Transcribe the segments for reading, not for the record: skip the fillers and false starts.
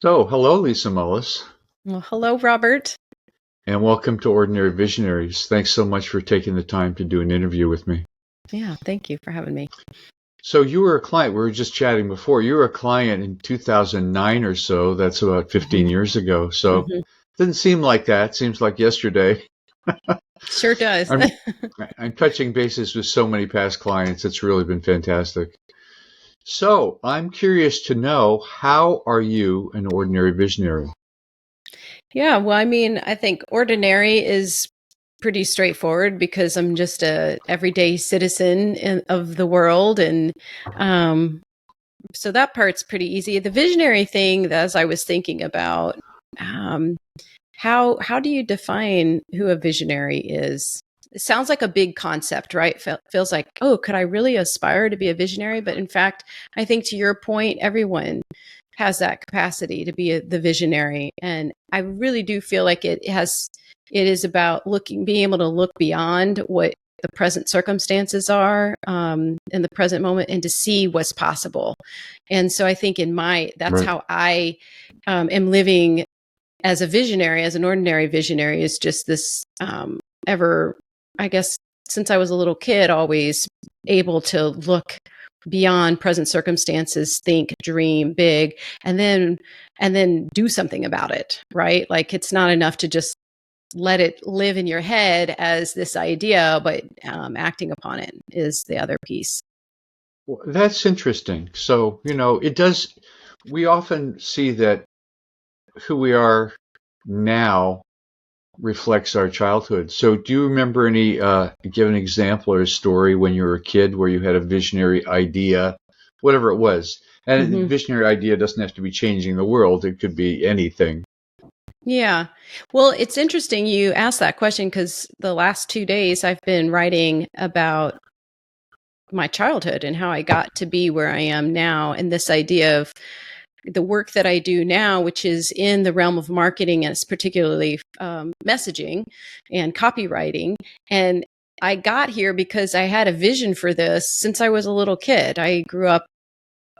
So, hello, Lisa Mullis, Well, hello, Robert. and welcome to Ordinary Visionaries. Thanks so much for taking the time to do an interview with me. Yeah, thank you for having me. So, you were a client, we were just chatting before, you were a client in 2009 or so. That's about 15 hmm years ago. So, hmm didn't seem like that. Seems like yesterday. Sure does. I'm, I'm touching bases with so many past clients. It's really been fantastic. So, I'm curious to know, how are you an ordinary visionary? Yeah, well, I mean, I think ordinary is pretty straightforward because I'm just a everyday citizen of the world, and um, so that part's pretty easy. The visionary thing, as I was thinking about, um, how do you define who a visionary is? It sounds like a big concept, right? Feels like, oh, could I really aspire to be a visionary? But in fact, I think to your point, everyone has that capacity to be the visionary, and I really do feel like it is about being able to look beyond what the present circumstances are in the present moment, and to see what's possible. And so I think that's Right. how I am living as a visionary, as an ordinary visionary, is just this ever, I guess, since I was a little kid, always able to look beyond present circumstances, think, dream big, and then do something about it, right? Like, it's not enough to just let it live in your head as this idea, but acting upon it is the other piece. Well, that's interesting. So, it does, we often see that who we are now reflects our childhood. So, do you remember give an example or a story when you were a kid where you had a visionary idea, whatever it was? And a hmm visionary idea doesn't have to be changing the world, it could be anything. Yeah. Well, it's interesting you asked that question because the last 2 days I've been writing about my childhood and how I got to be where I am now. And this idea of the work that I do now, which is in the realm of marketing, and it's particularly messaging and copywriting. And I got here because I had a vision for this since I was a little kid. I grew up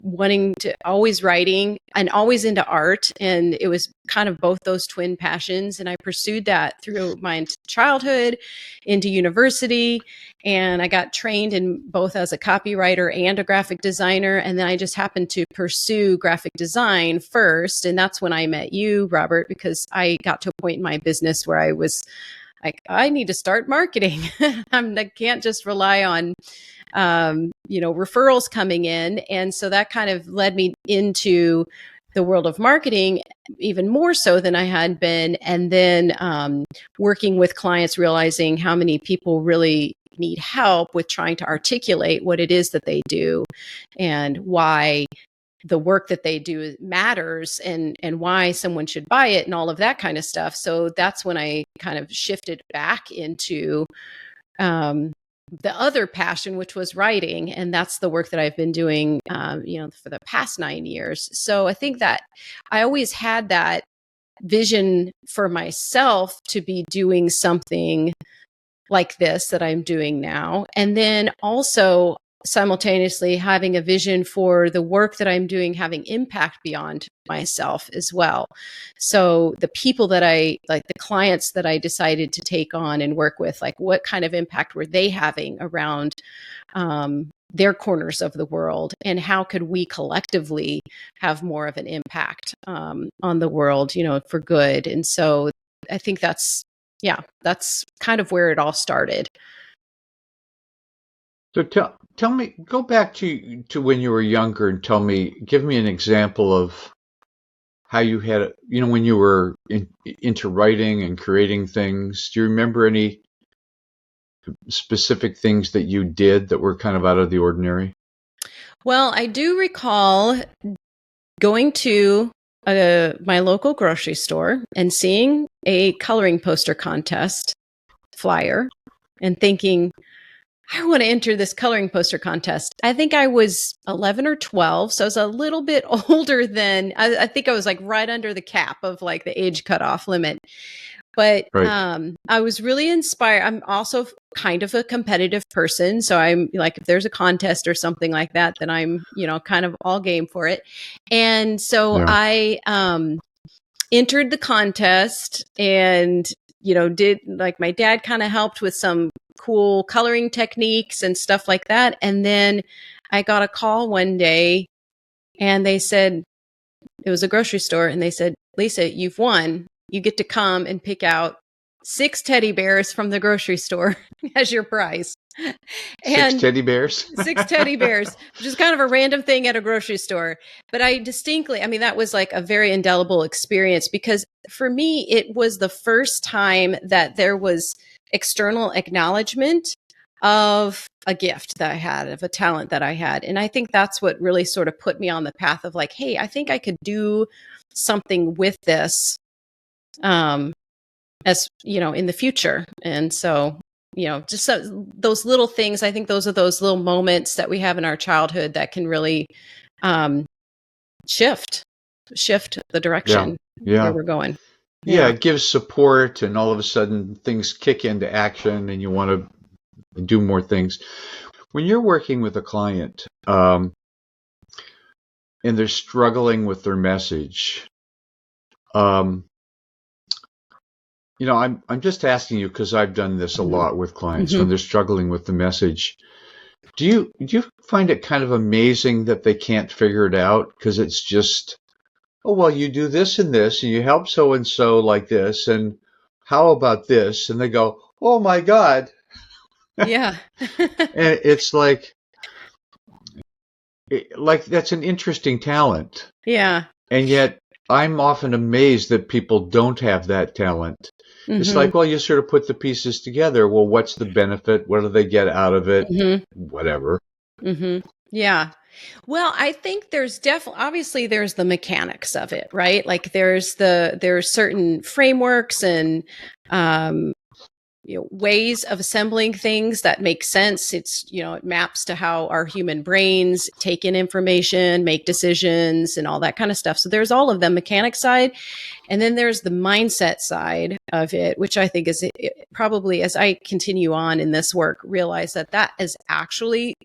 wanting to always writing and always into art, and it was kind of both those twin passions, and I pursued that through my childhood into university, and I got trained in both as a copywriter and a graphic designer, and then I just happened to pursue graphic design first, and that's when I met you, Robert, because I got to a point in my business where I was like, I need to start marketing. I can't just rely on referrals coming in. And so that kind of led me into the world of marketing even more so than I had been. And then working with clients, realizing how many people really need help with trying to articulate what it is that they do and why the work that they do matters, and why someone should buy it and all of that kind of stuff. So that's when I kind of shifted back into um, the other passion, which was writing. And that's the work that I've been doing, for the past 9 years. So I think that I always had that vision for myself to be doing something like this that I'm doing now. And then also simultaneously having a vision for the work that I'm doing having impact beyond myself as well. So the people that I like, the clients that I decided to take on and work with, like, what kind of impact were they having around their corners of the world, and how could we collectively have more of an impact on the world, for good. And so I think that's kind of where it all started. So, tell me, go back to when you were younger and give me an example of how you had, when you were into writing and creating things. Do you remember any specific things that you did that were kind of out of the ordinary? Well, I do recall going to my local grocery store and seeing a coloring poster contest flyer and thinking, I want to enter this coloring poster contest. I think I was 11 or 12. So I was a little bit older than, I think I was like right under the cap of like the age cutoff limit. But Right. I was really inspired. I'm also kind of a competitive person. So I'm like, if there's a contest or something like that, then I'm, kind of all game for it. And so Yeah. I entered the contest and, did like my dad kind of helped with some cool coloring techniques and stuff like that. And then I got a call one day and they said, it was a grocery store, and they said, Lisa, you've won. You get to come and pick out 6 teddy bears from the grocery store as your prize. 6 And teddy bears? 6 teddy bears, which is kind of a random thing at a grocery store. But that was like a very indelible experience, because for me, it was the first time that there was external acknowledgement of a gift that I had, of a talent that I had. And I think that's what really sort of put me on the path of like, hey, I think I could do something with this, as in the future. And so, just those little things, I think those are those little moments that we have in our childhood that can really shift the direction where we're going. Yeah, it gives support, and all of a sudden things kick into action and you want to do more things. When you're working with a client and they're struggling with their message, I'm just asking you because I've done this a lot with clients when they're struggling with the message. Do you find it kind of amazing that they can't figure it out because it's just, oh, well, you do this and this, and you help so and so like this, and how about this? And they go, oh my God. Yeah. And it's like that's an interesting talent. Yeah. And yet I'm often amazed that people don't have that talent. It's like, well, you sort of put the pieces together. Well, what's the benefit? What do they get out of it? Whatever. Yeah. Well, I think there's obviously there's the mechanics of it, right? Like there's certain frameworks and, ways of assembling things that make sense. It's, it maps to how our human brains take in information, make decisions, and all that kind of stuff. So there's all of the mechanic side. And then there's the mindset side of it, which I think is probably, as I continue on in this work, realize that is actually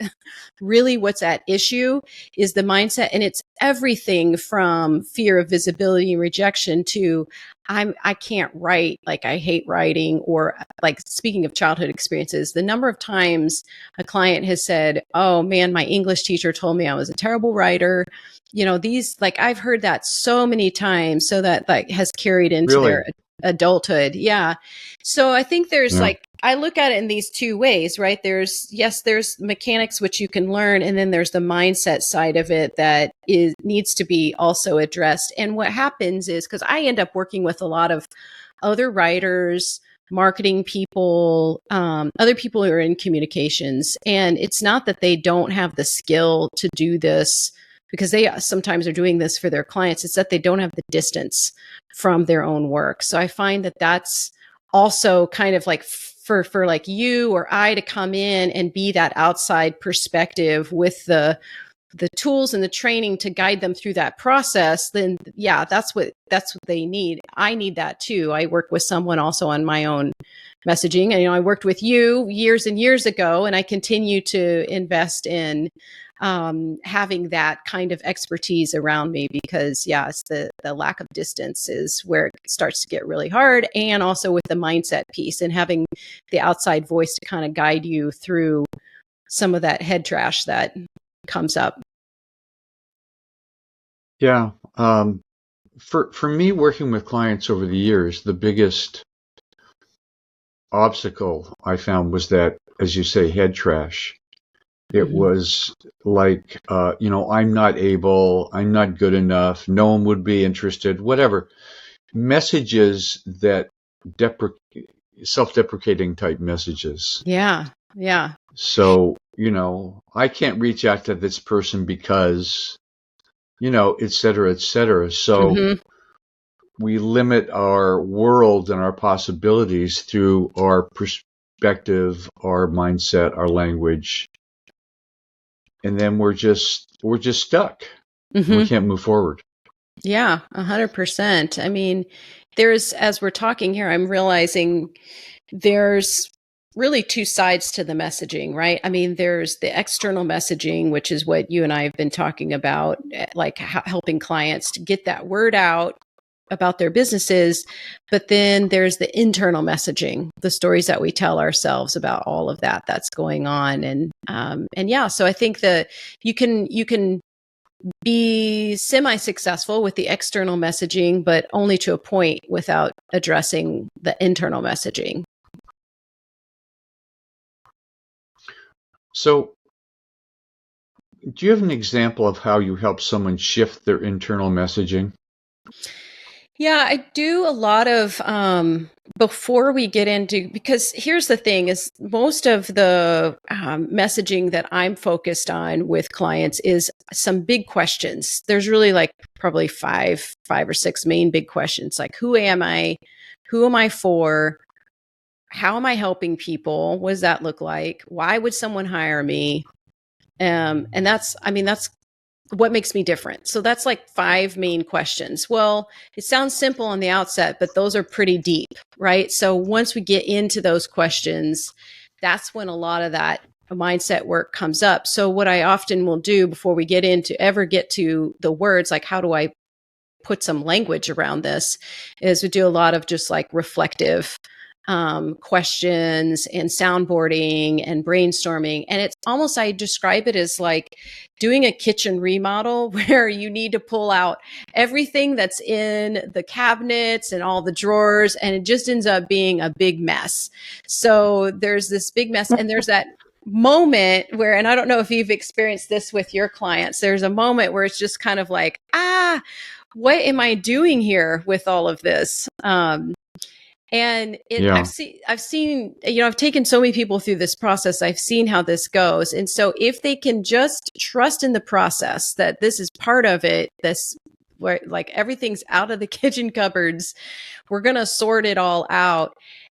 really what's at issue is the mindset. And it's everything from fear of visibility and rejection to I can't write, like I hate writing, or like speaking of childhood experiences, the number of times a client has said, oh man, my English teacher told me I was a terrible writer. These, like I've heard that so many times, so that like has carried into their adulthood. Yeah. So I think there's like, I look at it in these two ways, right? There's mechanics, which you can learn. And then there's the mindset side of it that needs to be also addressed. And what happens is, because I end up working with a lot of other writers, marketing people, other people who are in communications. And it's not that they don't have the skill to do this, because they sometimes are doing this for their clients. It's that they don't have the distance from their own work. So I find that that's also kind of like for like you or I to come in and be that outside perspective with the tools and the training to guide them through that process, then yeah, that's what they need. I need that too. I work with someone also on my own messaging. And, I worked with you years and years ago, and I continue to invest in having that kind of expertise around me, because it's the lack of distance is where it starts to get really hard. And also with the mindset piece and having the outside voice to kind of guide you through some of that head trash that comes up. Yeah. For me, working with clients over the years, the biggest obstacle I found was that, as you say, head trash. It was like, I'm not able, I'm not good enough, no one would be interested, whatever. Messages that self-deprecating type messages. Yeah. Yeah. So, I can't reach out to this person because, et cetera, et cetera. So we limit our world and our possibilities through our perspective, our mindset, our language, and then we're just stuck. We can't move forward. Yeah, 100%. I mean, as we're talking here, I'm realizing there's really two sides to the messaging, right? I mean, there's the external messaging, which is what you and I have been talking about, like helping clients to get that word out about their businesses. But then there's the internal messaging, the stories that we tell ourselves about all of that that's going on. And yeah, so I think that you can be semi-successful with the external messaging, but only to a point without addressing the internal messaging. So, do you have an example of how you help someone shift their internal messaging? Yeah, I do a lot of before we get into, because here's the thing is most of the messaging that I'm focused on with clients is some big questions. There's really like probably five or six main big questions, like who am I? Who am I for? How am I helping people? What does that look like? Why would someone hire me? And that's what makes me different. So that's like five main questions. Well, it sounds simple on the outset, but those are pretty deep, right? So once we get into those questions, that's when a lot of that mindset work comes up. So what I often will do before we get to the words, like how do I put some language around this, is we do a lot of just like reflective questions and soundboarding and brainstorming. And it's almost, I describe it as like doing a kitchen remodel where you need to pull out everything that's in the cabinets and all the drawers, and it just ends up being a big mess. So there's this big mess, and there's that moment where, and I don't know if you've experienced this with your clients, there's a moment where it's just kind of like, what am I doing here with all of this? And I've seen, I've taken so many people through this process. I've seen how this goes. And so if they can just trust in the process that this is part of it, where like everything's out of the kitchen cupboards, we're going to sort it all out.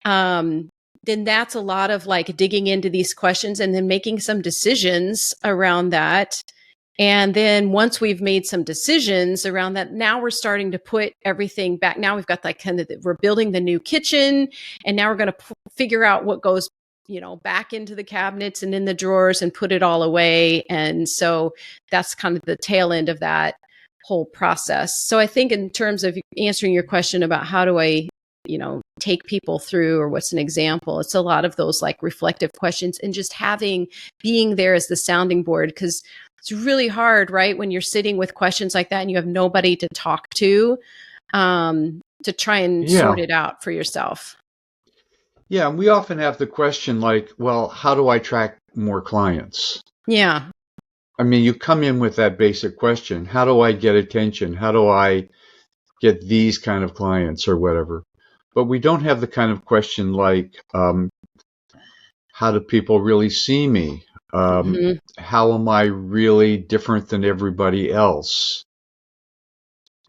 Then that's a lot of like digging into these questions and then making some decisions around that. And then once we've made some decisions around that, now we're starting to put everything back. Now we've got like we're building the new kitchen, and now we're going to figure out what goes, back into the cabinets and in the drawers and put it all away. And so that's kind of the tail end of that whole process. So I think in terms of answering your question about how do I, take people through, or what's an example, it's a lot of those like reflective questions and just being there as the sounding board, because it's really hard, right? When you're sitting with questions like that and you have nobody to talk to try and sort it out for yourself. Yeah. And we often have the question like, well, how do I attract more clients? Yeah. I mean, you come in with that basic question. How do I get attention? How do I get these kind of clients or whatever? But we don't have the kind of question like, how do people really see me? How am I really different than everybody else?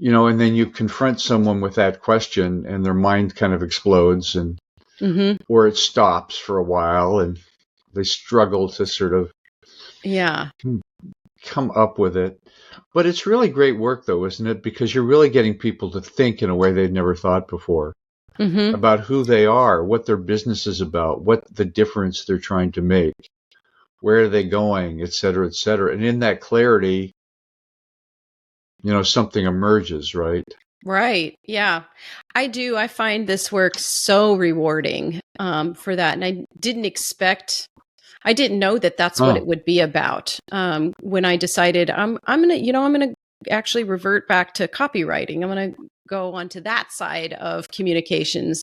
And then you confront someone with that question and their mind kind of explodes, and or it stops for a while and they struggle to sort of come up with it. But it's really great work though, isn't it? Because you're really getting people to think in a way they'd never thought before about who they are, what their business is about, what the difference they're trying to make. Where are they going, et cetera, et cetera. And in that clarity, something emerges, right? Right. Yeah, I do. I find this work so rewarding for that. And I didn't know that that's what it would be about. When I decided I'm going to actually revert back to copywriting. I'm going to go onto that side of communications.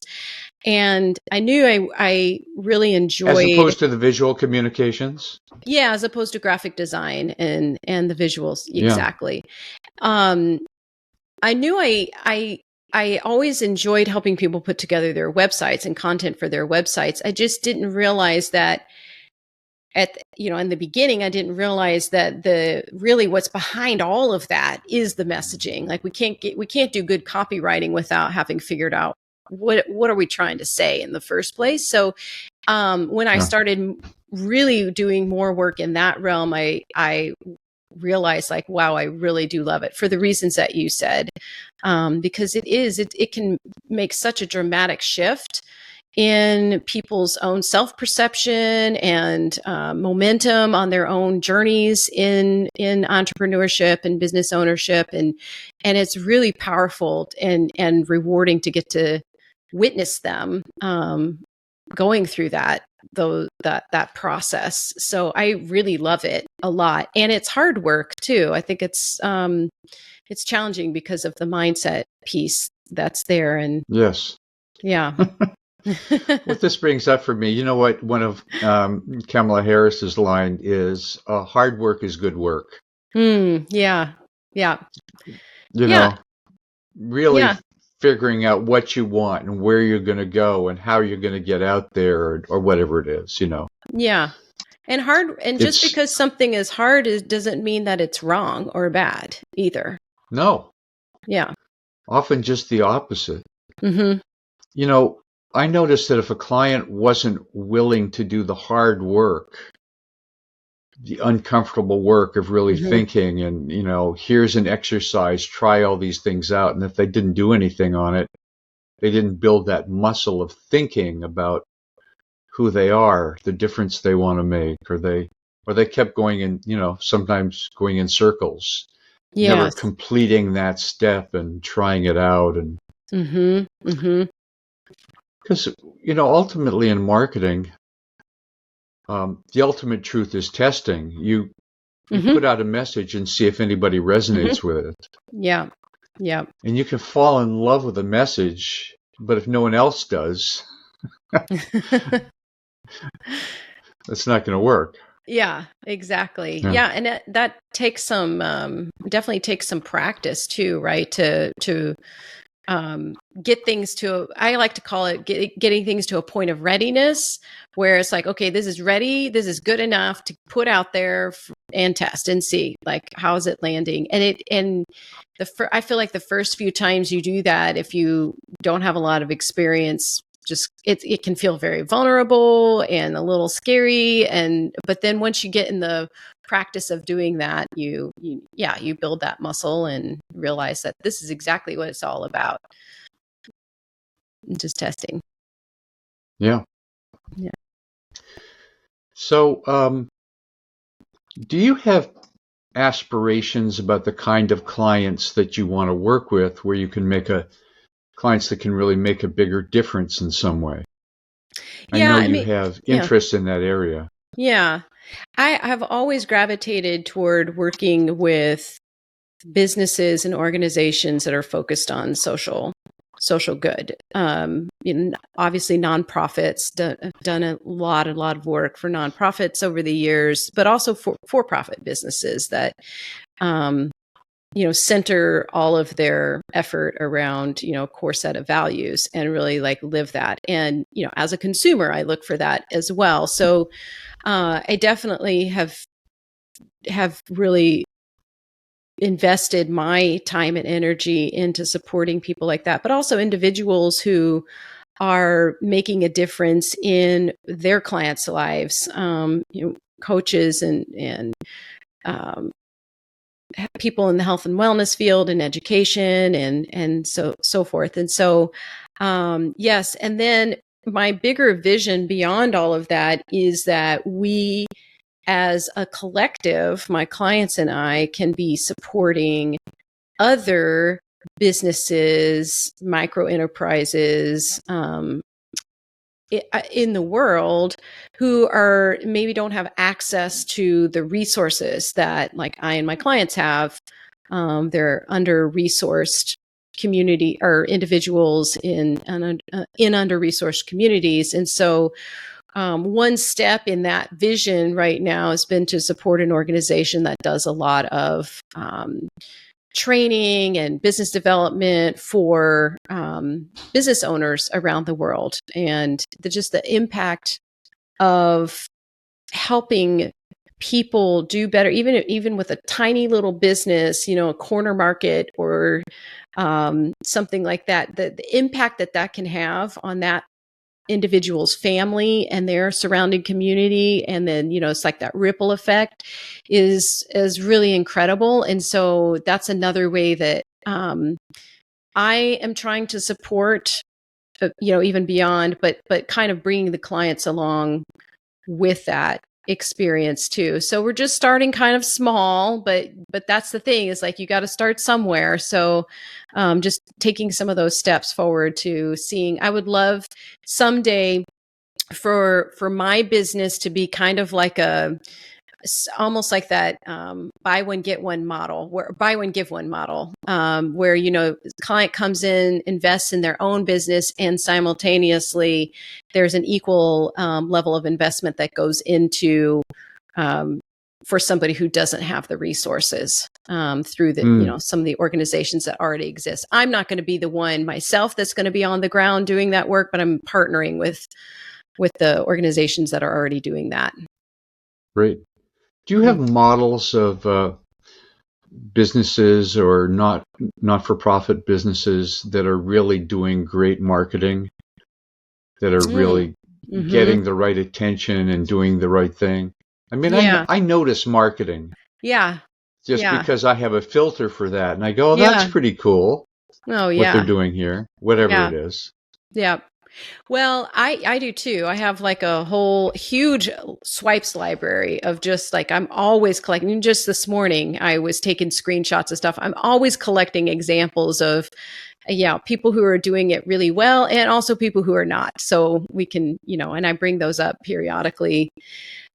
And I knew I really enjoyed, as opposed to the visual communications. Yeah, as opposed to graphic design and the visuals. Exactly. I knew I always enjoyed helping people put together their websites and content for their websites. I just didn't realize that in the beginning, I didn't realize that really what's behind all of that is the messaging. Like we can't do good copywriting without having figured out what are we trying to say in the first place. So When I Yeah. started really doing more work in that realm, I realized like, wow, I really do love it for the reasons that you said, because it can make such a dramatic shift in people's own self-perception and momentum on their own journeys in entrepreneurship and business ownership, and it's really powerful and rewarding to get to witness them going through that process. So I really love it a lot, and it's hard work too. I think it's challenging because of the mindset piece that's there, and Yes. yeah. What this brings up for me, you know what? One of Kamala Harris's line is, "Hard work is good work." Yeah. Yeah. You Yeah. know, really Yeah. figuring out what you want and where you're going to go and how you're going to get out there, or whatever it is. Yeah. And hard, and just It's because something is hard doesn't mean that it's wrong or bad either. no, Yeah. often just the opposite. Mm-hmm. You know, I noticed that if a client wasn't willing to do the hard work, the uncomfortable work of really Mm-hmm. thinking and, here's an exercise, try all these things out. And if they didn't do anything on it, they didn't build that muscle of thinking about who they are, the difference they want to make, or they kept going in, sometimes going in circles, never Yes. completing that step and trying it out. And Mm-hmm. Mm-hmm. because, ultimately in marketing, the ultimate truth is testing. You Mm-hmm. put out a message and see if anybody Mm-hmm. resonates with it. Yeah. Yeah. And you can fall in love with a message, but if no one else does, it's not going to work. Yeah, exactly. Yeah. Yeah, and that takes some definitely takes some practice too, right? To get things to, I like to call it getting things to a point of readiness, where it's like, okay, this is ready, this is good enough to put out there and test and see, like, how is it landing? I feel like the first few times you do that, if you don't have a lot of experience, just it can feel very vulnerable and a little scary, but then once you get in the practice of doing that, you build that muscle and realize that this is exactly what it's all about. Just testing. Yeah. Yeah. So, do you have aspirations about the kind of clients that you want to work with, where you can clients that can really make a bigger difference in some way? I Yeah, know I you mean, have yeah. interest in that area. Yeah. I have always gravitated toward working with businesses and organizations that are focused on social good. Obviously nonprofits, done a lot of work for nonprofits over the years, but also for-profit businesses that, center all of their effort around, a core set of values and really like live that. And, as a consumer, I look for that as well. So, I definitely have really invested my time and energy into supporting people like that, but also individuals who are making a difference in their clients' lives, coaches and um, people in the health and wellness field and education and so forth. And so, yes. And then my bigger vision beyond all of that is that we, as a collective, my clients and I, can be supporting other businesses, micro enterprises, in the world, who are maybe don't have access to the resources that like I and my clients have. They're under resourced community or individuals in under resourced communities. And so, one step in that vision right now has been to support an organization that does a lot of training and business development for business owners around the world, and just the impact of helping people do better, even with a tiny little business, a corner market or something like that. The impact that can have on that individual's family and their surrounding community, and then it's like that ripple effect is really incredible. And so that's another way that I am trying to support, even beyond, but kind of bringing the clients along with that experience too. So we're just starting kind of small, but that's the thing, is like, you got to start somewhere. So just taking some of those steps forward to seeing, I would love someday for my business to be kind of like almost like that buy one get one model, where buy one give one model, where client comes in, invests in their own business, and simultaneously there's an equal level of investment that goes into for somebody who doesn't have the resources through the some of the organizations that already exist. I'm not going to be the one myself that's going to be on the ground doing that work, but I'm partnering with the organizations that are already doing that. Great. Do you have models of businesses or not-for-profit businesses that are really doing great marketing, that are really getting the right attention and doing the right thing? I mean, I notice marketing. Yeah. Just because I have a filter for that, and I go, oh, that's pretty cool. Oh, what they're doing here, whatever it is. Yeah. Well, I do too. I have like a whole huge swipes library of just like, I'm always collecting. Just this morning, I was taking screenshots of stuff. I'm always collecting examples of, people who are doing it really well, and also people who are not. So we can, and I bring those up periodically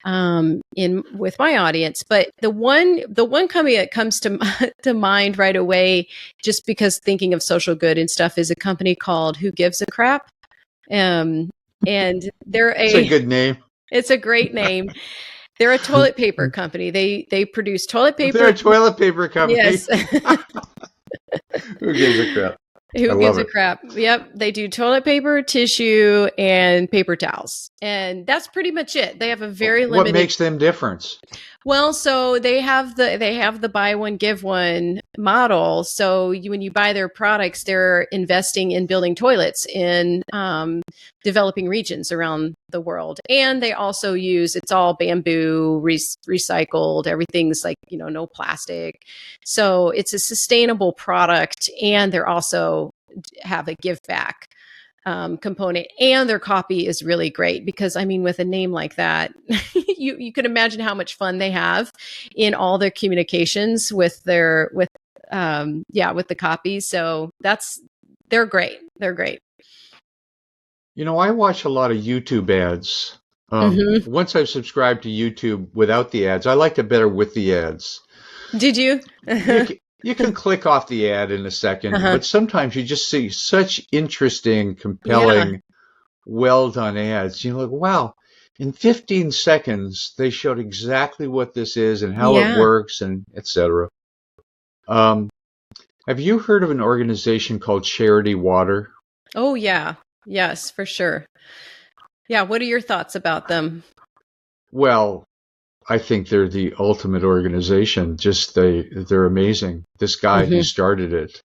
in with my audience. But the one company that comes to mind right away, just because thinking of social good and stuff, is a company called Who Gives a Crap. And they're it's a good name. It's a great name. They're a toilet paper company. They produce toilet paper. They're a toilet paper company. Yes. Who gives a crap? Who gives a crap? Yep. They do toilet paper, tissue, and paper towels. And that's pretty much it. They have a very limited. What makes them different? Well, so they have the buy one, give one model. So when you buy their products, they're investing in building toilets in developing regions around the world. And they also it's all bamboo, recycled, everything's like, no plastic. So it's a sustainable product, and they're also have a give back component, and their copy is really great because, I mean, with a name like that, you can imagine how much fun they have in all their communications with the copy. So they're great. They're great. I watch a lot of YouTube ads. Once I've subscribed to YouTube without the ads, I liked it better with the ads. Did you? You can click off the ad in a second, but sometimes you just see such interesting, compelling, well-done ads. You're like, wow, in 15 seconds, they showed exactly what this is and how it works, and etc. Have you heard of an organization called Charity Water? Oh, yeah. Yes, for sure. Yeah. What are your thoughts about them? Well, I think they're the ultimate organization. Just they're amazing. This guy who started it.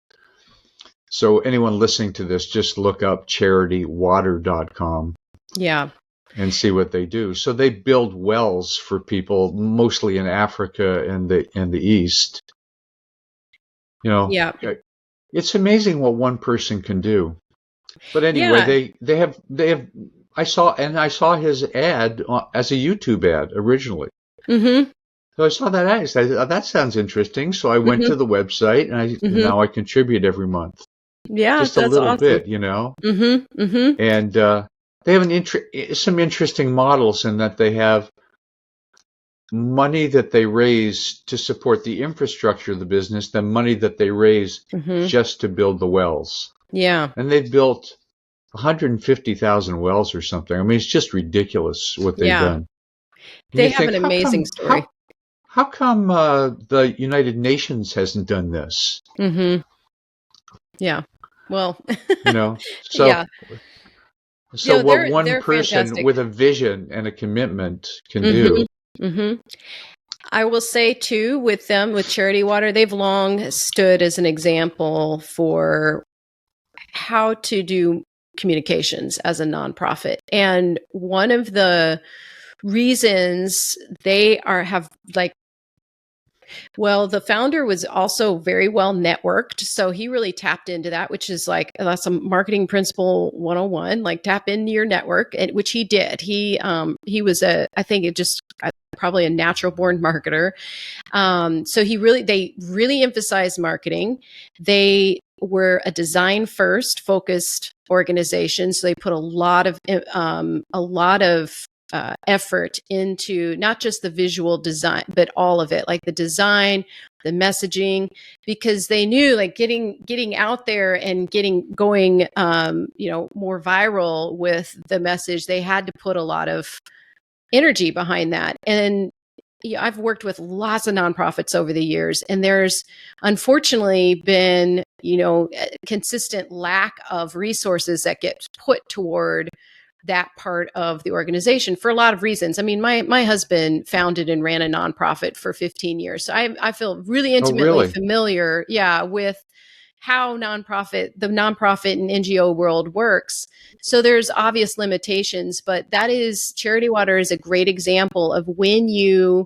So anyone listening to this, just look up charitywater.com. Yeah. And see what they do. So they build wells for people, mostly in Africa and the East. It's amazing what one person can do. But anyway, they have. I saw his ad as a YouTube ad originally. So I saw that ad. I said, oh, that sounds interesting. So I went to the website, and now I contribute every month. Yeah, just a little bit, And they have some interesting models in that they have money that they raise to support the infrastructure of the business, then money that they raise just to build the wells. Yeah, and they've built 150,000 wells or something. I mean, it's just ridiculous what they've done. They have an amazing story. How come the United Nations hasn't done this? Yeah. Well, so what one person fantastic. With a vision and a commitment can do. I will say too, with Charity Water, they've long stood as an example for how to do communications as a nonprofit. And one of the reasons they have like, well, the founder was also very well networked. So he really tapped into that, which is like, that's a marketing principle 101, like tap into your network, and which he did. He was I think it just probably a natural born marketer. So they really emphasized marketing. They were a design first focused organization. So they put a lot of effort into not just the visual design, but all of it, like the design, the messaging, because they knew like getting out there and going more viral with the message, they had to put a lot of energy behind that. And I've worked with lots of nonprofits over the years, and there's unfortunately been, a consistent lack of resources that get put toward that part of the organization for a lot of reasons. I mean, my husband founded and ran a nonprofit for 15 years. So I feel really intimately familiar, with how the nonprofit and NGO world works. So there's obvious limitations, but Charity Water is a great example of when you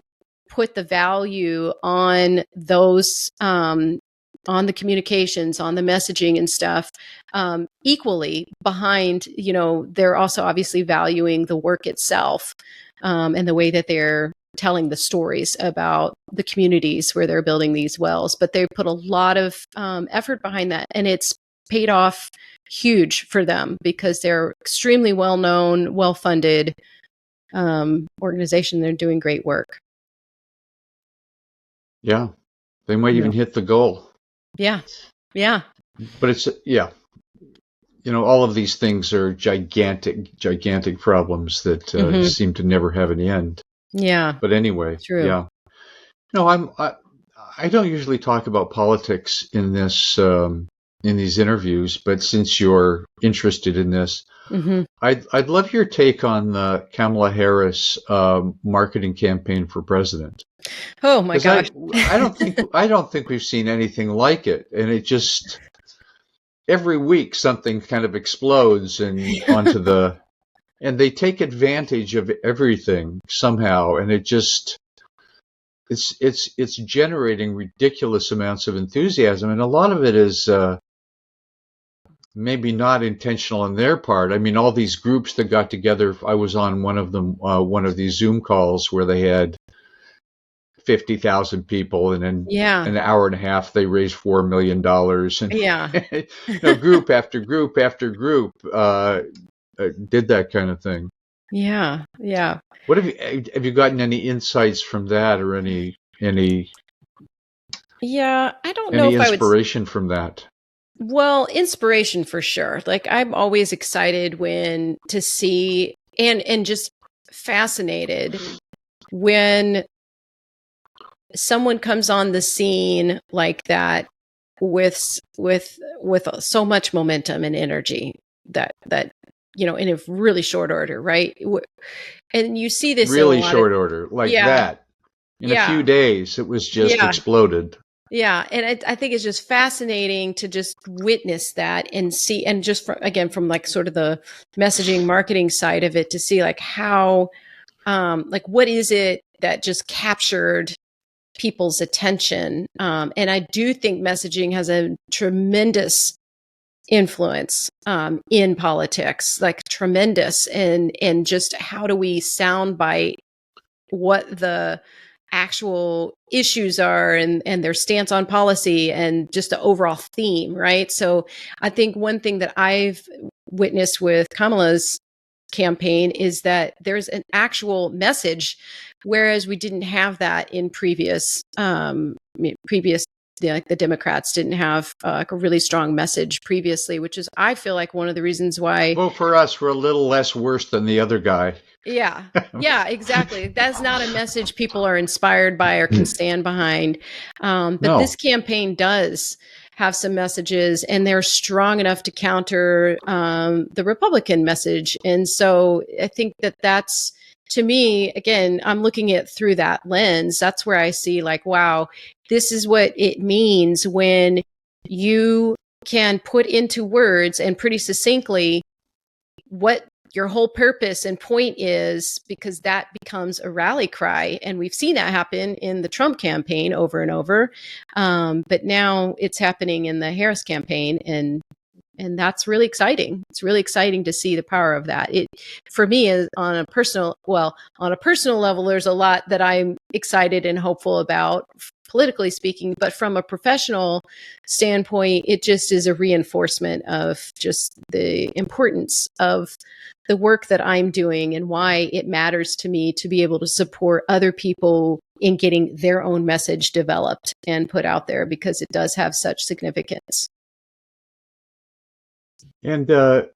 put the value on those, on the communications, on the messaging and stuff, equally behind, they're also obviously valuing the work itself, and the way that they're telling the stories about the communities where they're building these wells. But they put a lot of effort behind that, and it's paid off huge for them because they're extremely well-known, well-funded organization. They're doing great work. Yeah, they might even hit the goal. Yeah. But it's, all of these things are gigantic problems that seem to never have an end. Yeah. But anyway, true. Yeah. No, I don't usually talk about politics in this in these interviews, but since you're interested in this, I'd love your take on the Kamala Harris marketing campaign for president. Oh my gosh! I don't think we've seen anything like it, and it just every week something kind of explodes and and they take advantage of everything somehow, and it's generating ridiculous amounts of enthusiasm, and a lot of it is maybe not intentional on their part. I mean, all these groups that got together, I was on one of them, one of these Zoom calls where they had 50,000 people, and in an hour and a half they raised $4 million, and group after group after group did that kind of thing. Yeah. What have you gotten any insights from that, or any I don't know if inspiration from that? Well, inspiration for sure. Like, I'm always excited to see and just fascinated when someone comes on the scene like that with so much momentum and energy that in a really short order, right? And you see this really short order like that. In a few days, it was just exploded. Yeah. And I think it's just fascinating to just witness that and see, and just from like sort of the messaging marketing side of it, to see like how, like, what is it that just captured people's attention? And I do think messaging has a tremendous influence in politics, like tremendous, and just how do we soundbite what the actual issues are and their stance on policy and just the overall theme, right? So I think one thing that I've witnessed with Kamala's campaign is that there's an actual message, whereas we didn't have that in previous like the Democrats didn't have like a really strong message previously, which is, I feel like, one of the reasons why. Well, for us, we're a little less worse than the other guy. Yeah, exactly. That's not a message people are inspired by or can stand behind. But this campaign does have some messages, and they're strong enough to counter the Republican message. And so I think that's, to me, again, I'm looking at through that lens. That's where I see like, wow, this is what it means when you can put into words and pretty succinctly what your whole purpose and point is, because that becomes a rally cry. And we've seen that happen in the Trump campaign over and over. But now it's happening in the Harris campaign. And that's really exciting. It's really exciting to see the power of that. It, for me, is on a personal level, there's a lot that I'm excited and hopeful about, politically speaking, but from a professional standpoint, it just is a reinforcement of just the importance of the work that I'm doing and why it matters to me to be able to support other people in getting their own message developed and put out there, because it does have such significance. And the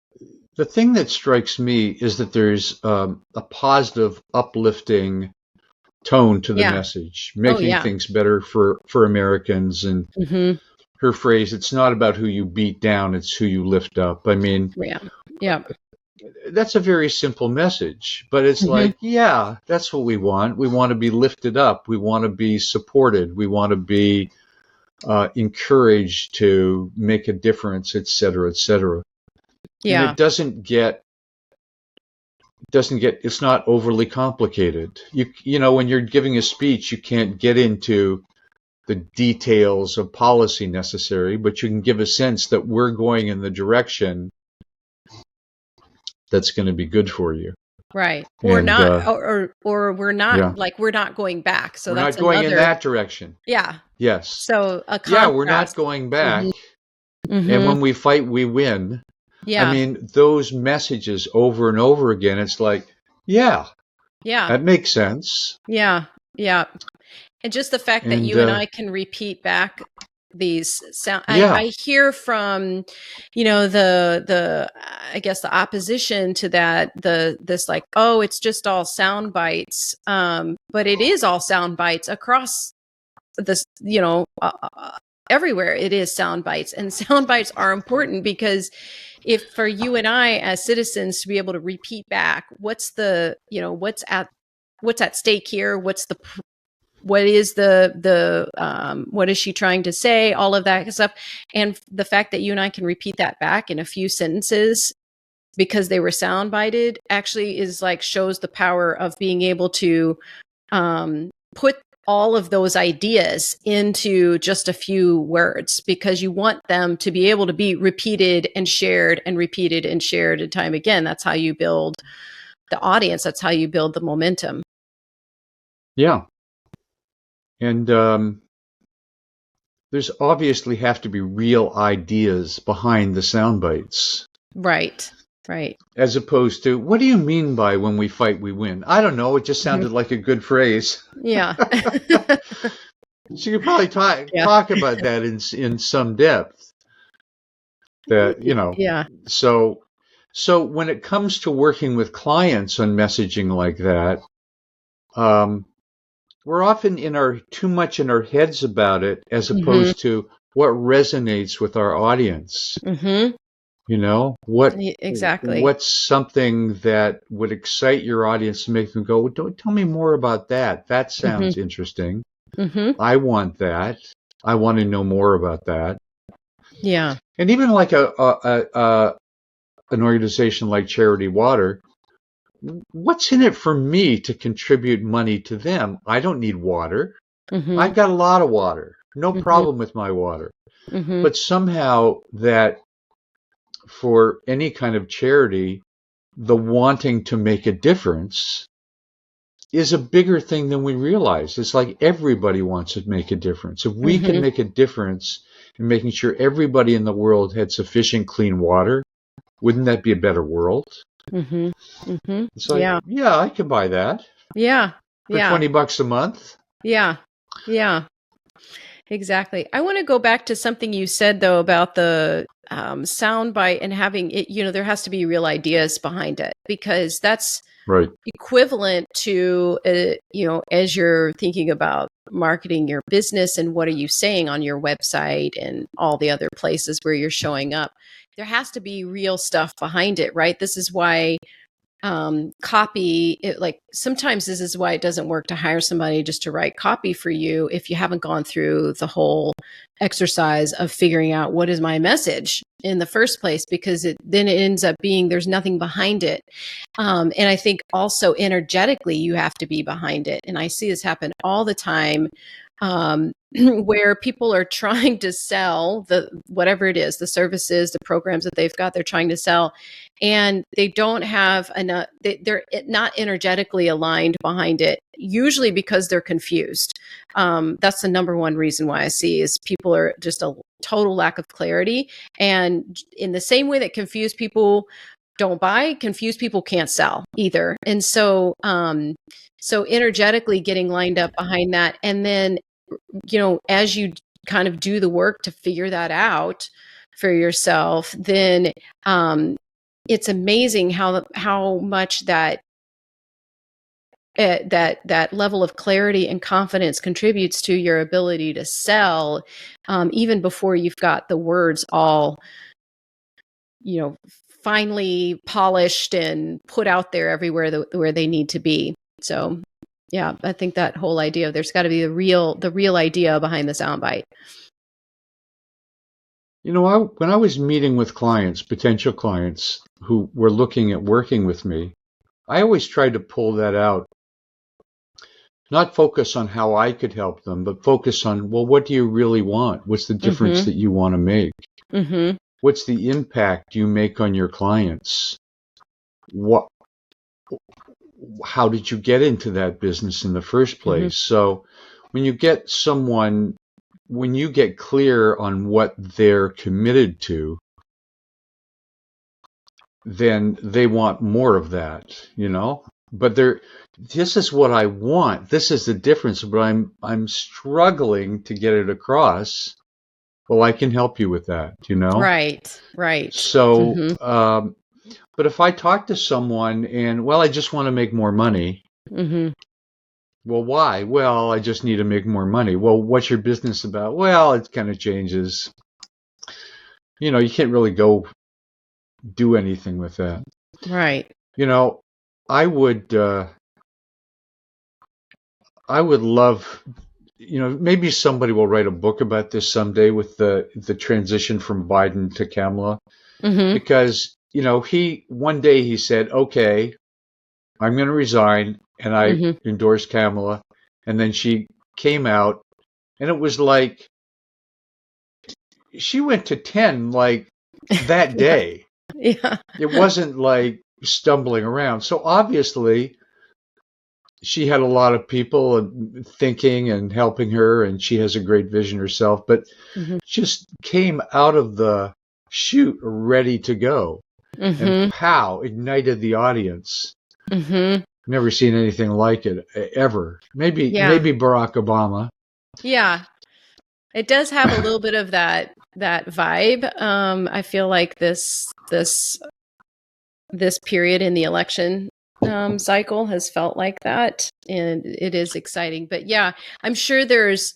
thing that strikes me is that there's a positive, uplifting tone to the message, making things better for Americans. And her phrase, it's not about who you beat down, it's who you lift up. I mean, that's a very simple message, but it's like, that's what we want. We want to be lifted up. We want to be supported. We want to be encouraged to make a difference, et cetera, et cetera. Yeah. And it doesn't get, it's not overly complicated. You know, when you're giving a speech, you can't get into the details of policy necessary, but you can give a sense that we're going in the direction that's going to be good for you. Right. Or not, or we're not, like, we're not going back. So we're that's not going in that direction. Yeah. Yes. So a contrast. Yeah, we're not going back. And when we fight, we win. Yeah. I mean, those messages over and over again, it's like, that makes sense. Yeah. Yeah. And just the fact that you and I can repeat back these sound, I hear from, you know, the I guess the opposition to that, this like, oh, it's just all sound bites. But it is all sound bites across this, you know, everywhere. It is sound bites, and sound bites are important, because if for you and I as citizens to be able to repeat back, what's the, you know, what's at stake here? What is what is she trying to say? All of that stuff. And the fact that you and I can repeat that back in a few sentences because they were sound bited actually is like, shows the power of being able to put all of those ideas into just a few words, because you want them to be able to be repeated and shared and repeated and shared and time again. That's how you build the audience. That's how you build the momentum. Yeah. And there's obviously have to be real ideas behind the sound bites. Right. Right. As opposed to, what do you mean by when we fight, we win? I don't know. It just sounded like a good phrase. Yeah. So you could probably talk about that in some depth. That, you know. Yeah. So when it comes to working with clients on messaging like that, we're often too much in our heads about it, as opposed to what resonates with our audience. You know, what's something that would excite your audience to make them go, well, don't tell me more about that. That sounds interesting. I want that. I want to know more about that. Yeah. And even like an organization like Charity Water, what's in it for me to contribute money to them? I don't need water. I've got a lot of water. No problem with my water. But somehow that, for any kind of charity, the wanting to make a difference is a bigger thing than we realize. It's like everybody wants to make a difference. If we can make a difference in making sure everybody in the world had sufficient clean water, wouldn't that be a better world? It's like, I could buy that. Yeah. For $20 a month. Yeah. Yeah. Exactly. I want to go back to something you said, though, about the soundbite and having it, you know, there has to be real ideas behind it, because that's right. Equivalent to, you know, as you're thinking about marketing your business and what are you saying on your website and all the other places where you're showing up, there has to be real stuff behind it, right? This is why copy, like sometimes this is why it doesn't work to hire somebody just to write copy for you if you haven't gone through the whole exercise of figuring out what is my message in the first place, because then it ends up being there's nothing behind it. And I think also energetically you have to be behind it. And I see this happen all the time, where people are trying to sell whatever it is, the services, the programs that they've got, they're trying to sell, and they don't have enough, they're not energetically aligned behind it, usually because they're confused. That's the number one reason why I see is people are just a total lack of clarity. And in the same way that confused people don't buy, confused people can't sell either. And so, so energetically getting lined up behind that. And then, as you kind of do the work to figure that out for yourself, then, it's amazing how much that level of clarity and confidence contributes to your ability to sell, even before you've got the words all, finely polished and put out there everywhere where they need to be. So, yeah, I think that whole idea of there's got to be the real idea behind the soundbite. When I was meeting with clients, potential clients who were looking at working with me, I always tried to pull that out. Not focus on how I could help them, but focus on, well, what do you really want? What's the difference that you want to make? Mm-hmm. What's the impact you make on your clients? How did you get into that business in the first place? So when you get clear on what they're committed to, then they want more of that, But this is what I want. This is the difference, but I'm struggling to get it across. Well, I can help you with that, Right. So, but if I talk to someone and, well, I just want to make more money. Well, why? Well, I just need to make more money. Well, what's your business about? Well, it kind of changes. You can't really go do anything with that. Right. I would love, maybe somebody will write a book about this someday with the transition from Biden to Kamala, because, one day he said, okay, I'm going to resign, and I endorsed Kamala, and then she came out, and it was like, she went to 10 like that day. Yeah. It wasn't like stumbling around. So obviously she had a lot of people thinking and helping her, and she has a great vision herself, but just came out of the chute ready to go, and pow, ignited the audience. Never seen anything like it ever. Maybe Barack Obama. Yeah. It does have a little bit of that vibe. I feel like this period in the election cycle has felt like that, and it is exciting. But yeah, I'm sure there's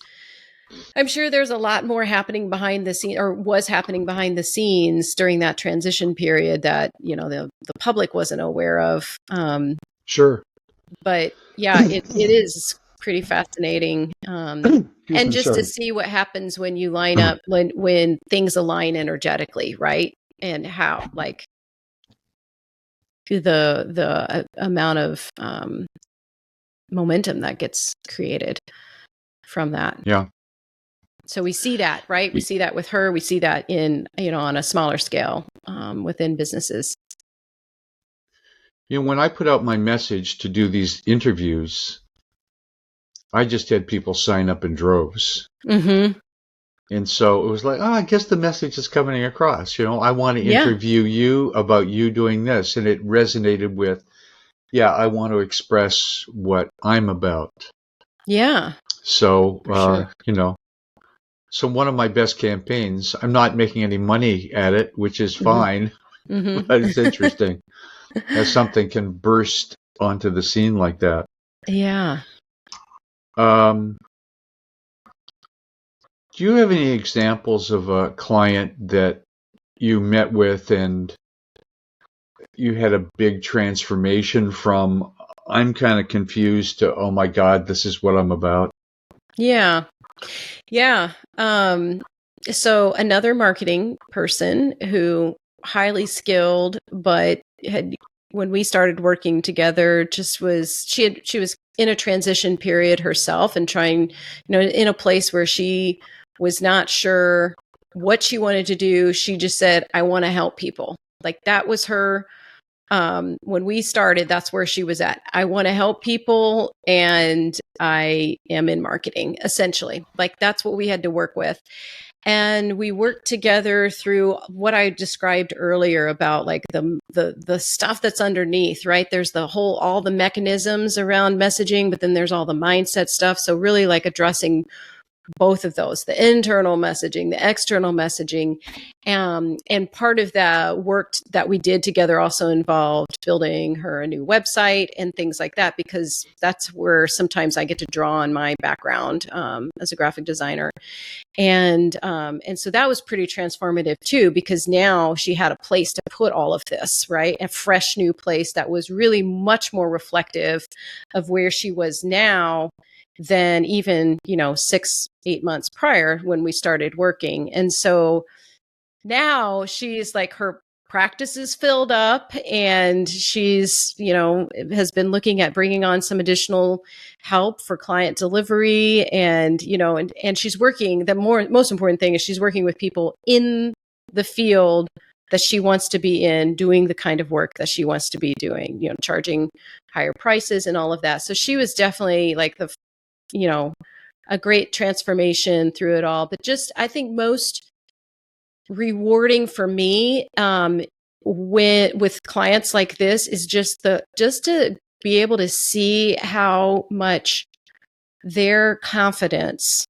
a lot more happening behind the scene, or was happening behind the scenes during that transition period that the public wasn't aware of. Sure. But yeah, it is pretty fascinating. And just to see what happens when you line up, when things align energetically, right? And how, like, the amount of momentum that gets created from that. Yeah. So we see that, right? We see that with her. We see that in, on a smaller scale within businesses. When I put out my message to do these interviews, I just had people sign up in droves. And so it was like, I guess the message is coming across. I want to interview you about you doing this. And it resonated with, I want to express what I'm about. Yeah. So, sure. So one of my best campaigns, I'm not making any money at it, which is fine, but it's interesting as something can burst onto the scene like that. Yeah. Do you have any examples of a client that you met with and you had a big transformation from I'm kind of confused to, oh my God, this is what I'm about? Yeah. Yeah. So another marketing person who highly skilled, but had when we started working together, just was she was in a transition period herself and trying, in a place where she was not sure what she wanted to do. She just said, I want to help people. Like that was her. When we started, that's where she was at. I want to help people and I am in marketing, essentially. Like that's what we had to work with. And we worked together through what I described earlier about like the stuff that's underneath, right? There's all the mechanisms around messaging, but then there's all the mindset stuff. So really like addressing both of those, the internal messaging, the external messaging. And part of that work that we did together also involved building her a new website and things like that, because that's where sometimes I get to draw on my background as a graphic designer. And so that was pretty transformative too, because now she had a place to put all of this, right? A fresh new place that was really much more reflective of where she was now than even, 6-8 months prior when we started working. And so now she's like, her practice is filled up and she's, has been looking at bringing on some additional help for client delivery. And, and she's working, most important thing is she's working with people in the field that she wants to be in, doing the kind of work that she wants to be doing, charging higher prices and all of that. So she was definitely like a great transformation through it all. But just, I think most rewarding for me with clients like this is just to be able to see how much their confidence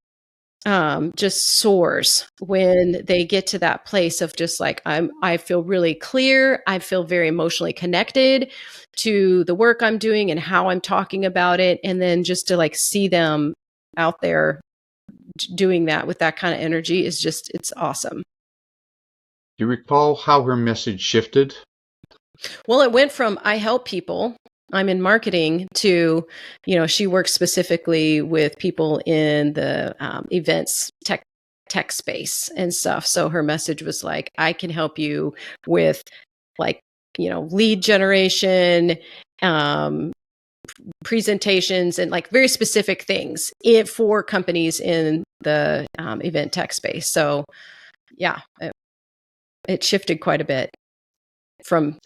just soars when they get to that place of just like, I feel really clear. I feel very emotionally connected to the work I'm doing and how I'm talking about it. And then just to like see them out there doing that with that kind of energy is just, it's awesome. Do you recall how her message shifted? Well, it went from I help people, I'm in marketing, to, she works specifically with people in the events tech space and stuff. So her message was like, I can help you with like, lead generation, presentations, and like very specific things for companies in the event tech space. So yeah, it shifted quite a bit from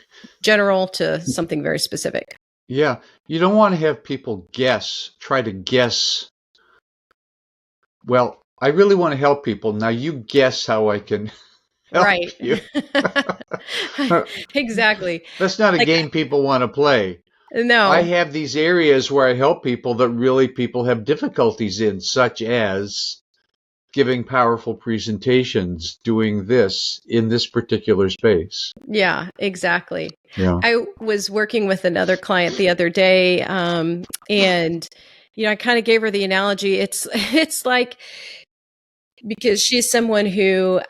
general to something very specific. Yeah, you don't want to have people try to guess. Well, I really want to help people. Now you guess how I can help Right. you. Exactly. That's not a Like, game people want to play. I no. have these areas where I help people that really people have difficulties in, such as giving powerful presentations, doing this in this particular space. Yeah, exactly. Yeah. I was working with another client the other day, and I kind of gave her the analogy. It's like, because she's someone who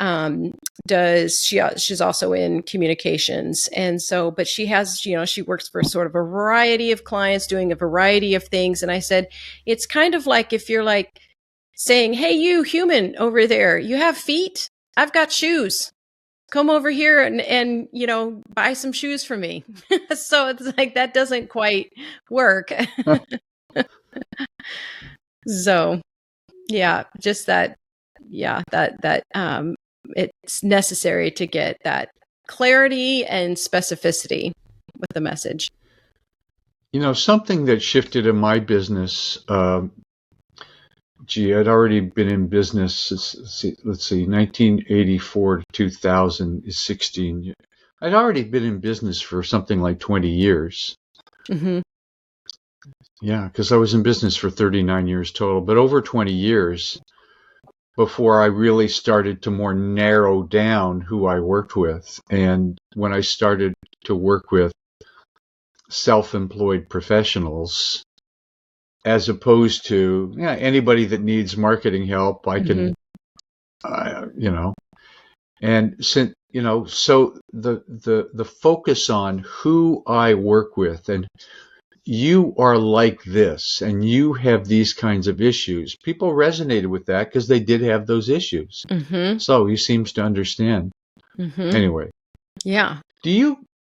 she's also in communications, and so, but she has, she works for sort of a variety of clients doing a variety of things. And I said, it's kind of like if you're like saying, hey, you human over there, you have feet, I've got shoes, come over here and buy some shoes for me. So it's like that doesn't quite work. So yeah, just that, yeah, that it's necessary to get that clarity and specificity with the message. Something that shifted in my business, I'd already been in business, let's see, 1984 to 2000 is 16. I'd already been in business for something like 20 years. Mm-hmm. Yeah, because I was in business for 39 years total, but over 20 years before I really started to more narrow down who I worked with. And when I started to work with self-employed professionals, as opposed to anybody that needs marketing help, I can, Mm-hmm. and since so the focus on who I work with, and you are like this and you have these kinds of issues. People resonated with that because they did have those issues. Mm-hmm. So he seems to understand. Mm-hmm. Anyway, Yeah.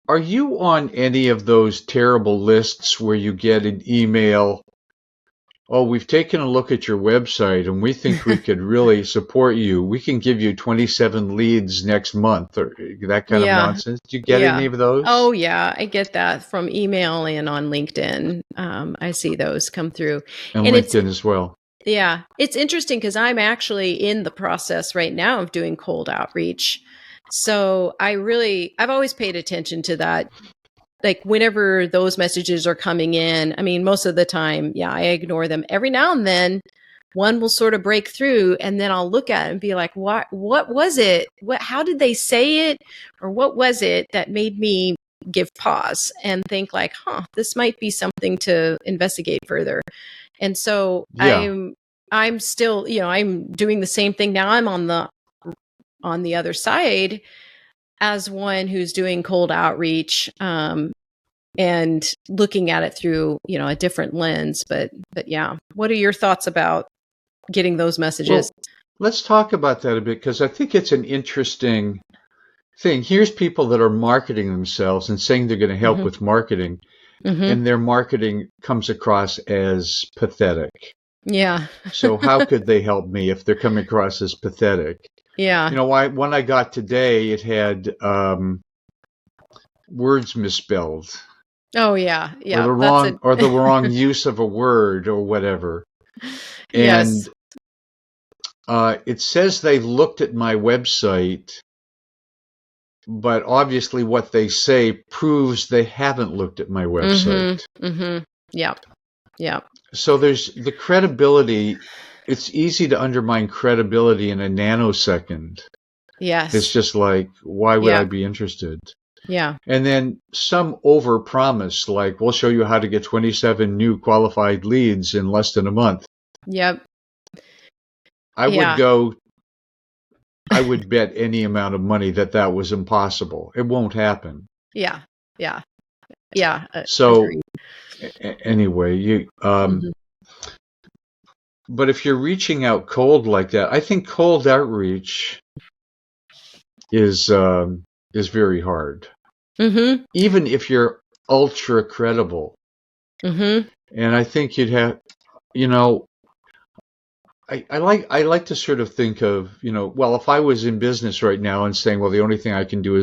are you on any of those terrible lists where you get an email? Oh, we've taken a look at your website and we think we could really support you. We can give you 27 leads next month, or that kind of Yeah. nonsense. Do you get Yeah. any of those? Oh, yeah. I get that from email and on LinkedIn. I see those come through. And it's LinkedIn as well. Yeah, it's interesting because I'm actually in the process right now of doing cold outreach. So I've always paid attention to that. Like whenever those messages are coming in, I mean, most of the time, yeah, I ignore them. Every now and then one will sort of break through and then I'll look at it and be like, what was it? How did they say it? Or what was it that made me give pause and think like, this might be something to investigate further. And so Yeah. I'm still, I'm doing the same thing now. I'm on the other side as one who's doing cold outreach, and looking at it through, a different lens. But yeah, what are your thoughts about getting those messages? Well, let's talk about that a bit because I think it's an interesting thing. Here's people that are marketing themselves and saying they're going to help Mm-hmm. with marketing, Mm-hmm. and their marketing comes across as pathetic. Yeah. So how could they help me if they're coming across as pathetic? Yeah. One I got today, it had words misspelled. Oh yeah. Yeah. Or the wrong use of a word or whatever. Yes. And it says they looked at my website, but obviously what they say proves they haven't looked at my website. Mm-hmm. Mm-hmm. Yeah. Yeah. So there's the credibility. It's easy to undermine credibility in a nanosecond. Yes. It's just like, why would Yeah. I be interested? Yeah. And then some overpromise, like we'll show you how to get 27 new qualified leads in less than a month. Yep. I would bet any amount of money that was impossible. It won't happen. Yeah. Yeah. Yeah. So Agreed. anyway, Mhm. but if you're reaching out cold like that, I think cold outreach is very hard. Mm-hmm. Even if you're ultra credible. Mm-hmm. And I think you'd have, you know, I like to sort of think of, well, if I was in business right now and saying, well, the only thing I can do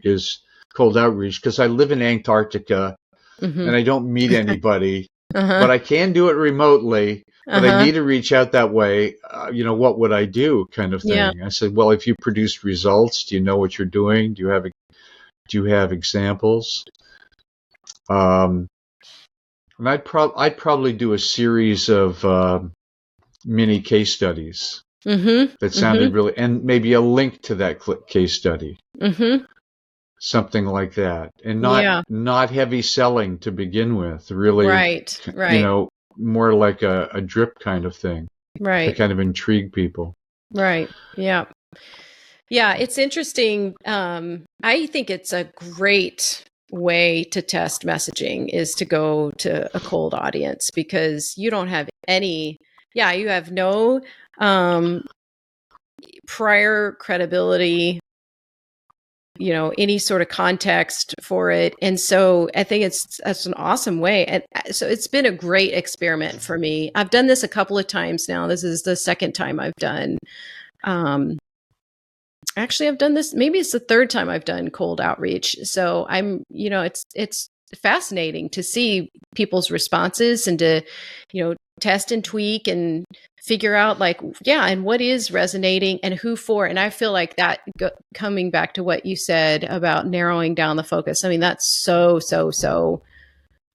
is cold outreach because I live in Antarctica Mm-hmm. and I don't meet anybody, Uh-huh. but I can do it remotely, but I Uh-huh. need to reach out that way. What would I do kind of thing? Yeah. I said, well, if you produce results, do you know what you're doing? Do you have examples? And I'd probably do a series of mini case studies Mm-hmm. that sounded really, and maybe a link to that case study, Mm-hmm. something like that, and Yeah. not heavy selling to begin with. Really, Right. Right. more like a drip kind of thing to Right. kind of intrigue people. Right. Yeah. Yeah. It's interesting. I think it's a great way to test messaging is to go to a cold audience because you don't have you have no prior credibility, any sort of context for it. And so I think that's an awesome way. And so it's been a great experiment for me. I've done this a couple of times now. This is the second time I've done, actually I've done this, maybe it's the third time I've done cold outreach. So it's fascinating to see people's responses and to, test and tweak and figure out and what is resonating and who for. And I feel like that coming back to what you said about narrowing down the focus. I mean, that's so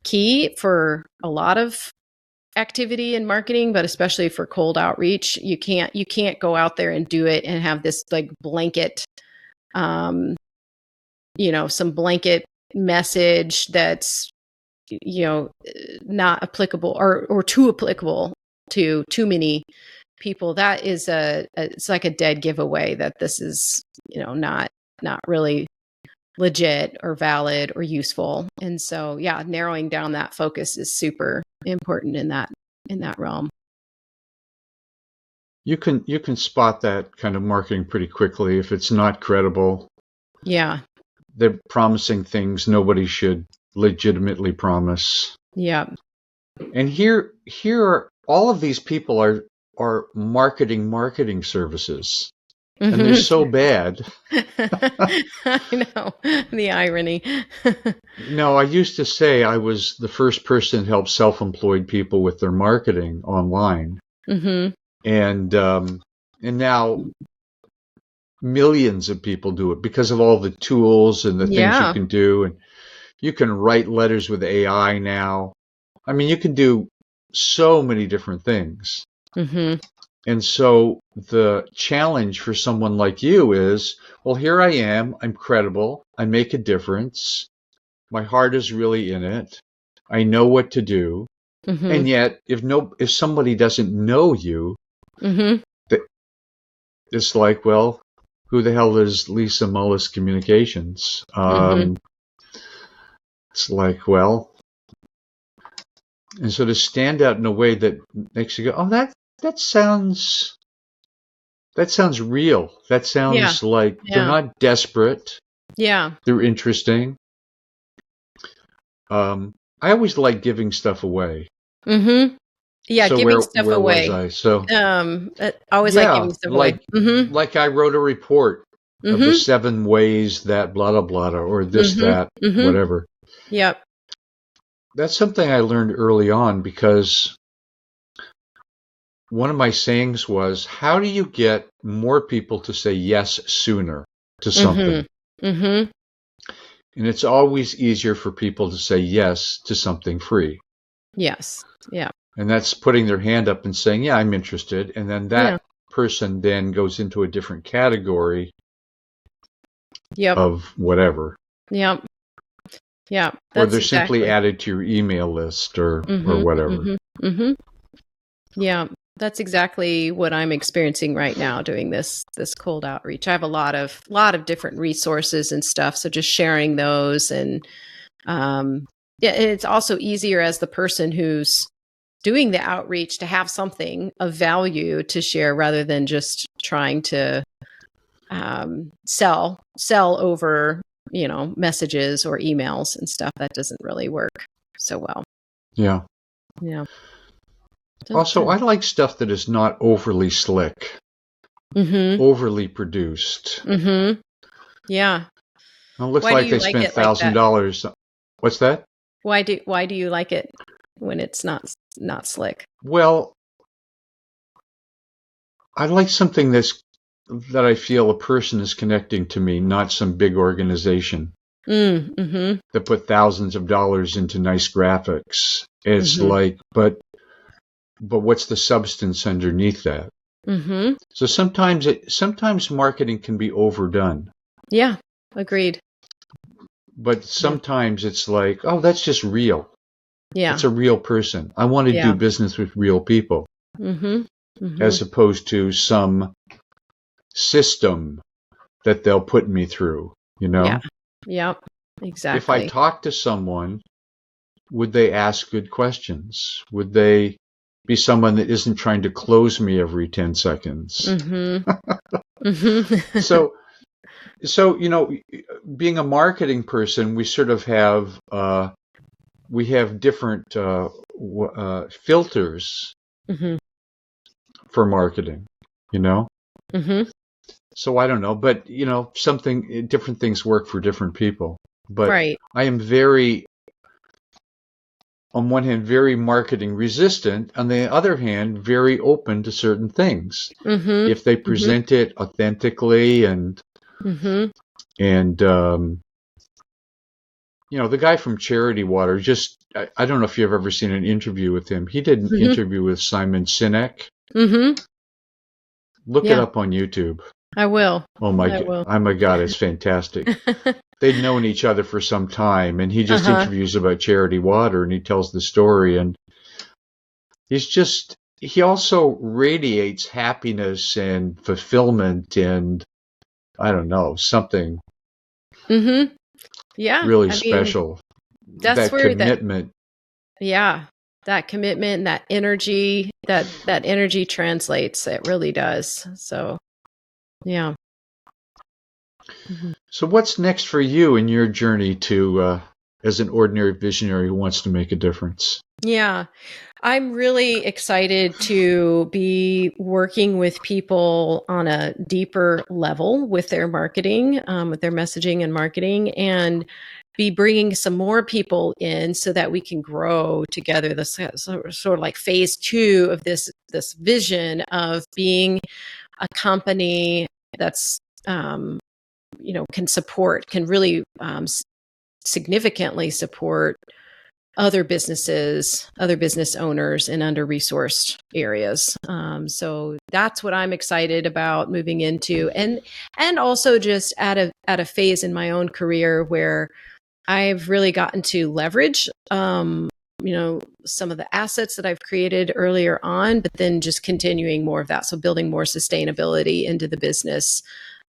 key for a lot of activity in marketing, but especially for cold outreach. You can't go out there and do it and have this blanket, some blanket message that's, not applicable or too applicable to too many people. That is it's like a dead giveaway that this is, not not really legit or valid or useful. And so, yeah, narrowing down that focus is super important in that realm. You can spot that kind of marketing pretty quickly if it's not credible. Yeah. They're promising things nobody should legitimately promise. Yeah. And here are all of these people are marketing services. And they're so bad. I know. The irony. No, I used to say I was the first person to help self-employed people with their marketing online. Mm-hmm. And now millions of people do it because of all the tools and the things you can do. And you can write letters with AI now. I mean, you can do so many different things. Mm-hmm. And so the challenge for someone like you is, well, here I am. I'm credible. I make a difference. My heart is really in it. I know what to do. Mm-hmm. And yet, if somebody doesn't know you, mm-hmm. it's like, well, who the hell is Lisa Mullis Communications? It's like, well, and so to stand out in a way that makes you go, oh, that sounds real. That sounds like they're not desperate. Yeah. They're interesting. I always like giving stuff away. Mm-hmm. Yeah, so giving stuff where away. Was I? So always like giving stuff away. Mm-hmm. Like I wrote a report of the 7 ways that blah blah blah, or this that whatever. Yep. That's something I learned early on, because one of my sayings was, how do you get more people to say yes sooner to something? Mm-hmm. And it's always easier for people to say yes to something free. Yes. Yeah. And that's putting their hand up and saying, yeah, I'm interested. And then that person then goes into a different category of whatever. Yep. Yeah. Or they're simply added to your email list or whatever. Mm-hmm. Yeah. That's exactly what I'm experiencing right now doing this cold outreach. I have a lot of different resources and stuff. So just sharing those, and it's also easier as the person who's doing the outreach to have something of value to share rather than just trying to sell over, messages or emails and stuff. That doesn't really work so well. Yeah. Yeah. Also, I like stuff that is not overly slick, overly produced. Mm-hmm. Yeah. It looks like they spent $1,000. What's that? Why do you like it when it's not slick? Well, I like something that I feel a person is connecting to me, not some big organization that put thousands of dollars into nice graphics. It's like, but what's the substance underneath that? Mm-hmm. So sometimes marketing can be overdone. Yeah, agreed. But sometimes it's like, oh, that's just real. Yeah, it's a real person. I want to do business with real people, as opposed to some system that they'll put me through. Yeah, exactly. If I talk to someone, would they ask good questions? Would they be someone that isn't trying to close me every 10 seconds? So being a marketing person, we sort of have different filters for marketing, So I don't know, but different things work for different people. But I am on one hand, very marketing resistant. On the other hand, very open to certain things. If they present it authentically and the guy from Charity Water, I don't know if you've ever seen an interview with him. He did an interview with Simon Sinek. Look it up on YouTube. I will. Oh my God, it's fantastic. They'd known each other for some time, and he just interviews about Charity Water, and he tells the story, and he also radiates happiness and fulfillment, and I don't know, something Mm-hmm. Yeah. really I mean, special. that's That where commitment. yeah, that commitment, that energy translates. It really does. So, yeah. Mhm. So what's next for you in your journey to as an ordinary visionary who wants to make a difference? Yeah. I'm really excited to be working with people on a deeper level with their marketing, with their messaging and marketing, and be bringing some more people in so that we can grow together. This sort of like phase two of this vision of being a company that's can really significantly support other businesses, other business owners in under-resourced areas. So that's what I'm excited about moving into, and also just at a phase in my own career where I've really gotten to leverage, some of the assets that I've created earlier on, but then just continuing more of that. So building more sustainability into the business,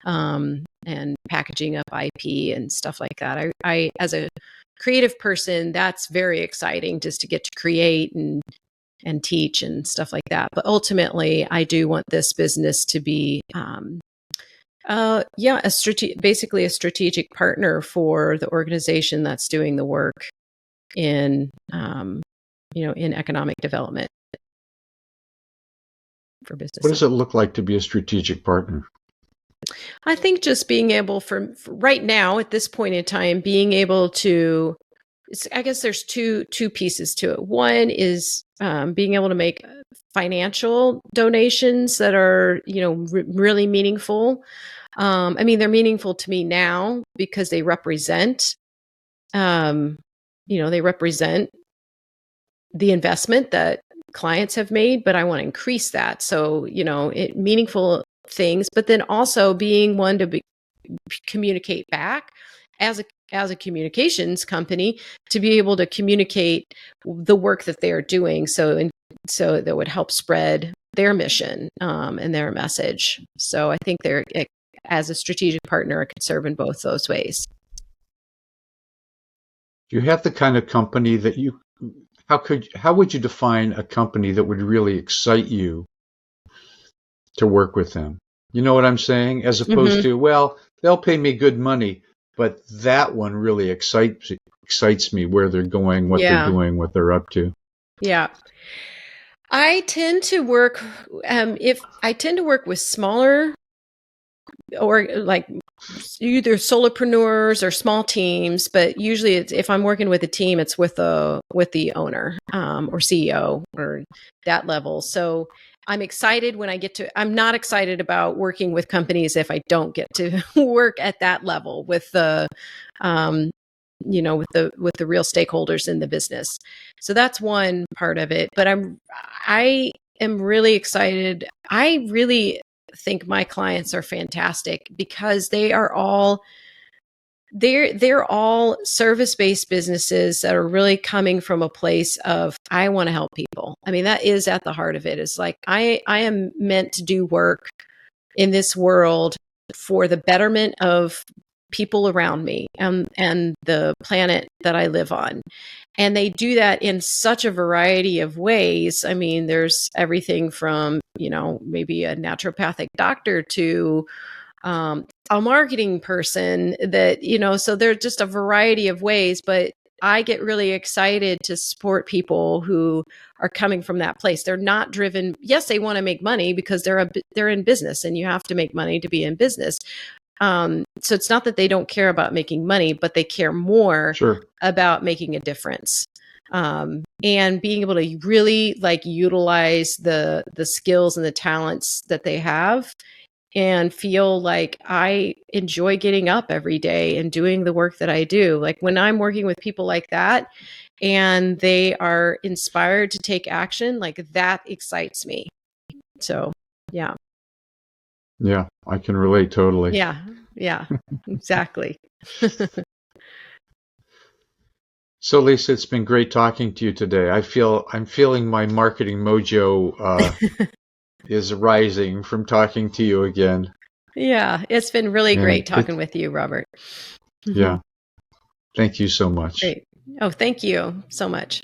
and packaging up IP and stuff like that. I as a creative person, that's very exciting just to get to create and teach and stuff like that. But ultimately, I do want this business to be, basically a strategic partner for the organization that's doing the work in, in economic development for What businesses. does it look like to be a strategic partner? I think just being able for right now at this point in time, being able to, I guess there's two pieces to it. One is being able to make financial donations that are, really meaningful. I mean, they're meaningful to me now because they represent, they represent the investment that clients have made, but I want to increase that. So, meaningful things, but then also being one to communicate back as a communications company, to be able to communicate the work that they are doing. So that would help spread their mission, and their message. So I think as a strategic partner, it could serve in both those ways. Do you have the kind of company that how would you define a company that would really excite you to work with them? You know what I'm saying? As opposed to, well, they'll pay me good money, but that one really excites me, where they're going, what they're doing, what they're up to. Yeah. I tend to work with smaller, or like either solopreneurs or small teams, but usually if I'm working with a team, it's with the owner, or CEO, or that level. So I'm excited when I'm not excited about working with companies if I don't get to work at that level with the, with the real stakeholders in the business. So that's one part of it. But I am really excited. I really think my clients are fantastic because they're all service-based businesses that are really coming from a place of, I want to help people. I mean, that is at the heart of it. It's like, I am meant to do work in this world for the betterment of people around me, and the planet that I live on. And they do that in such a variety of ways. I mean, there's everything from, maybe a naturopathic doctor to a marketing person that, so there's just a variety of ways. But I get really excited to support people who are coming from that place. They're not driven. Yes, they want to make money because they're in business, and you have to make money to be in business. So it's not that they don't care about making money, but they care more about making a difference, and being able to really utilize the skills and the talents that they have, and feel like I enjoy getting up every day and doing the work that I do. Like when I'm working with people like that and they are inspired to take action, like that excites me. So, yeah. Yeah, I can relate totally. Yeah, exactly. So Lisa, it's been great talking to you today. I'm feeling my marketing mojo is rising from talking to you again. Yeah, it's been really And great talking with you, Robert. yeah, thank you so much. Great. Oh, thank you so much.